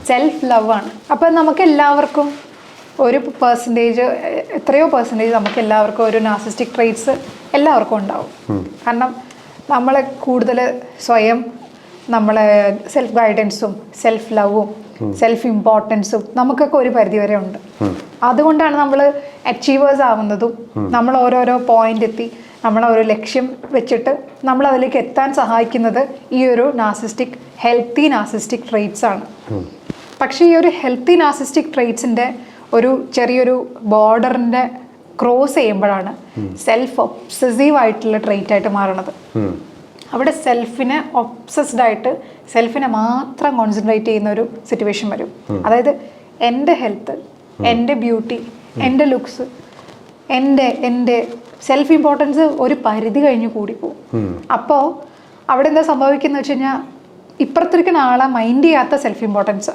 Self love ആണ്. അപ്പം നമുക്ക് എല്ലാവർക്കും ഒരു എത്രയോ പെർസെൻറ്റേജ് നമുക്ക് എല്ലാവർക്കും ഒരു നാർസിസ്റ്റിക് ട്രെയ്റ്റ്സ് എല്ലാവർക്കും ഉണ്ടാവും. കാരണം നമ്മളെ കൂടുതൽ സ്വയം നമ്മളെ സെൽഫ് ഗൈഡൻസും സെൽഫ് ലവും സെൽഫ് ഇമ്പോർട്ടൻസും നമുക്കൊക്കെ ഒരു പരിധിവരെ ഉണ്ട്. അതുകൊണ്ടാണ് നമ്മൾ അച്ചീവേഴ്സ് ആവുന്നതും നമ്മൾ ഓരോരോ പോയിന്റ് എത്തി നമ്മളൊരു ലക്ഷ്യം വെച്ചിട്ട് നമ്മൾ അതിലേക്ക് എത്താൻ സഹായിക്കുന്നത് ഈ ഒരു ഹെൽത്തി നാർസിസ്റ്റിക് ട്രെയ്റ്റ്സ് ആണ്. പക്ഷേ ഈ ഒരു ഹെൽത്തി നാർസിസ്റ്റിക് ട്രെയ്റ്റ്സിൻ്റെ ഒരു ചെറിയൊരു ബോർഡറിൻ്റെ ക്രോസ് ചെയ്യുമ്പോഴാണ് സെൽഫ് ഒബ്സസീവ് ആയിട്ടുള്ള ട്രെയ്റ്റ് ആയിട്ട് മാറണത്. അവിടെ സെൽഫിനെ ഒബ്സസ്ഡ് ആയിട്ട് സെൽഫിനെ മാത്രം കോൺസെൻട്രേറ്റ് ചെയ്യുന്ന ഒരു സിറ്റുവേഷൻ വരും. അതായത് എൻ്റെ ഹെൽത്ത്, എൻ്റെ ബ്യൂട്ടി, എൻ്റെ ലുക്സ്, എൻ്റെ സെൽഫ് ഇമ്പോർട്ടൻസ് ഒരു പരിധി കഴിഞ്ഞ് കൂടിപ്പോവും. അപ്പോൾ അവിടെ എന്താ സംഭവിക്കുന്നത് വെച്ച് കഴിഞ്ഞാൽ ഇപ്പുറത്തിരിക്കുന്ന ആളെ മൈൻഡ് ചെയ്യാത്ത സെൽഫ് ഇമ്പോർട്ടൻസ്